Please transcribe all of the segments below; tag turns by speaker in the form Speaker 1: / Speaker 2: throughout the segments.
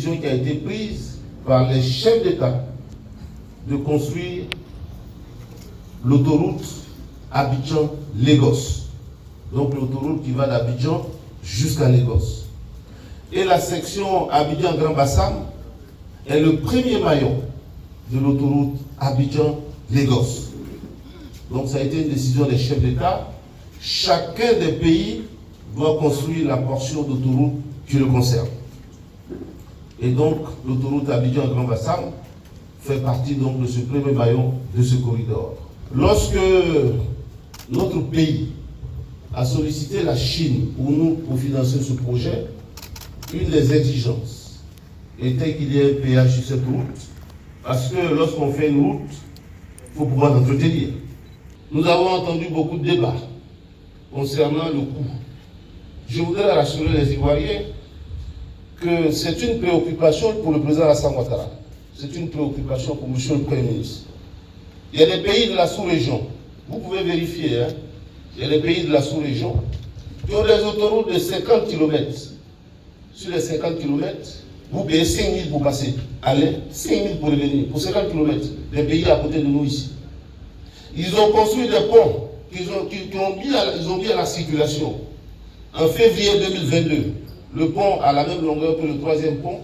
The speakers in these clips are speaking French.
Speaker 1: décision qui a été prise par les chefs d'État de construire l'autoroute Abidjan-Lagos. Donc l'autoroute qui va d'Abidjan jusqu'à Lagos. Et la section Abidjan-Grand Bassam est le premier maillon de l'autoroute Abidjan-Lagos. Donc ça a été une décision des chefs d'État. Chacun des pays doit construire la portion d'autoroute qui le concerne. Et donc l'autoroute Abidjan-Grand Bassam fait partie donc de ce premier maillon de ce corridor. Lorsque notre pays a sollicité la Chine pour financer ce projet, une des exigences était qu'il y ait un péage sur cette route, parce que lorsqu'on fait une route, il faut pouvoir l'entretenir. Nous avons entendu beaucoup de débats concernant le coût. Je voudrais rassurer les Ivoiriens que c'est une préoccupation pour le président Alassane Ouattara. C'est une préoccupation pour M. le Premier ministre. Il y a des pays de la sous-région, vous pouvez vérifier, il y a des pays de la sous-région qui ont des autoroutes de 50 km. Sur les 50 km, vous payez 5 000 pour passer. Allez, 5 000 pour revenir, pour 50 km. Les pays à côté de nous ici. Ils ont construit des ponts qu'ils ont mis à la circulation. En février 2022, le pont a la même longueur que le troisième pont.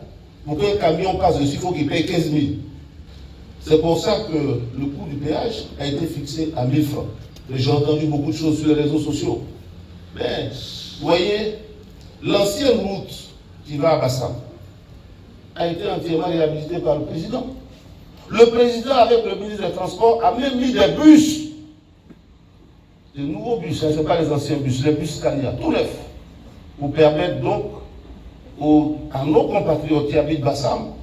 Speaker 1: Pour qu'un camion passe dessus, il faut qu'il paye 15 000. C'est pour ça que le coût du péage a été fixé à 1 000 francs. J'ai entendu beaucoup de choses sur les réseaux sociaux. Mais, vous voyez, l'ancienne route qui va à Bassam a été entièrement réhabilitée par le président. Le président, avec le ministre des Transports, a même mis des bus. Des nouveaux bus, ce ne sont pas les anciens bus, les bus Scania, tout neuf, pour permettre donc à nos compatriotes qui habitent Bassam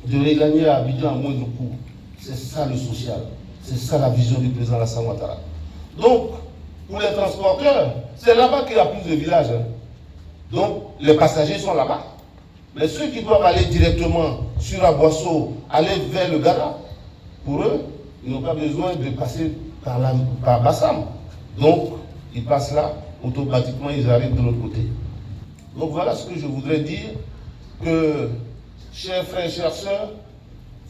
Speaker 1: de regagner à Abidjan à moindre coût. C'est ça le social, c'est ça la vision du président Alassane Ouattara. Donc, pour les transporteurs, c'est là-bas qu'il y a plus de villages. Donc, les passagers sont là-bas. Mais ceux qui doivent aller directement sur Aboisseau, aller vers le Ghana, pour eux, ils n'ont pas besoin de passer par Bassam. Donc, ils passent là, automatiquement, ils arrivent de l'autre côté. Donc voilà ce que je voudrais dire, que, chers frères, chères sœurs,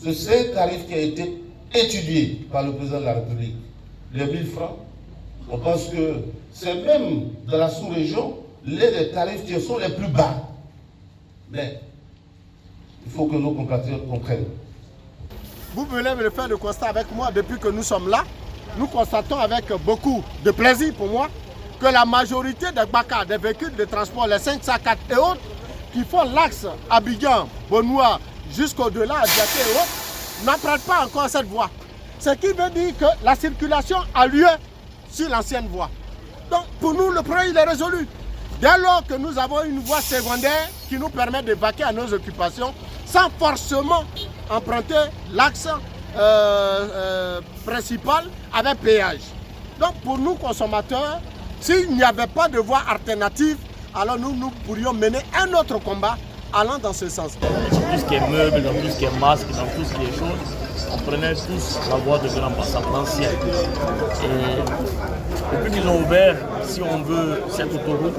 Speaker 1: c'est un tarif qui a été étudié par le président de la République. Les 1 000 francs, on pense que c'est même dans la sous-région, les tarifs qui sont les plus bas. Mais il faut que nos compatriotes comprennent.
Speaker 2: Vous venez de faire le constat avec moi depuis que nous sommes là. Nous constatons avec beaucoup de plaisir pour moi que la majorité des BACA, des véhicules de transport, les 504 et autres, qui font l'axe Abidjan-Benoît jusqu'au-delà, Adiaké et autres, n'empruntent pas encore cette voie. Ce qui veut dire que la circulation a lieu sur l'ancienne voie. Donc pour nous, le problème il est résolu. Dès lors que nous avons une voie secondaire qui nous permet de vaquer à nos occupations sans forcément emprunter l'axe principal avec péage. Donc pour nous consommateurs, s'il n'y avait pas de voie alternative, alors nous pourrions mener un autre combat allant dans ce sens.
Speaker 3: Dans tout ce qui est meubles, dans tout ce qui est masques, dans tout ce qui est choses, on prenait tous la voie de Grand Bassam l'ancienne. Et depuis qu'ils ont ouvert, si on veut, cette autoroute,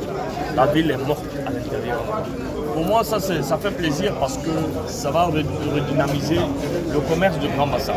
Speaker 3: la ville est morte à l'intérieur. Pour moi, ça fait plaisir parce que ça va redynamiser le commerce de Grand Bassam.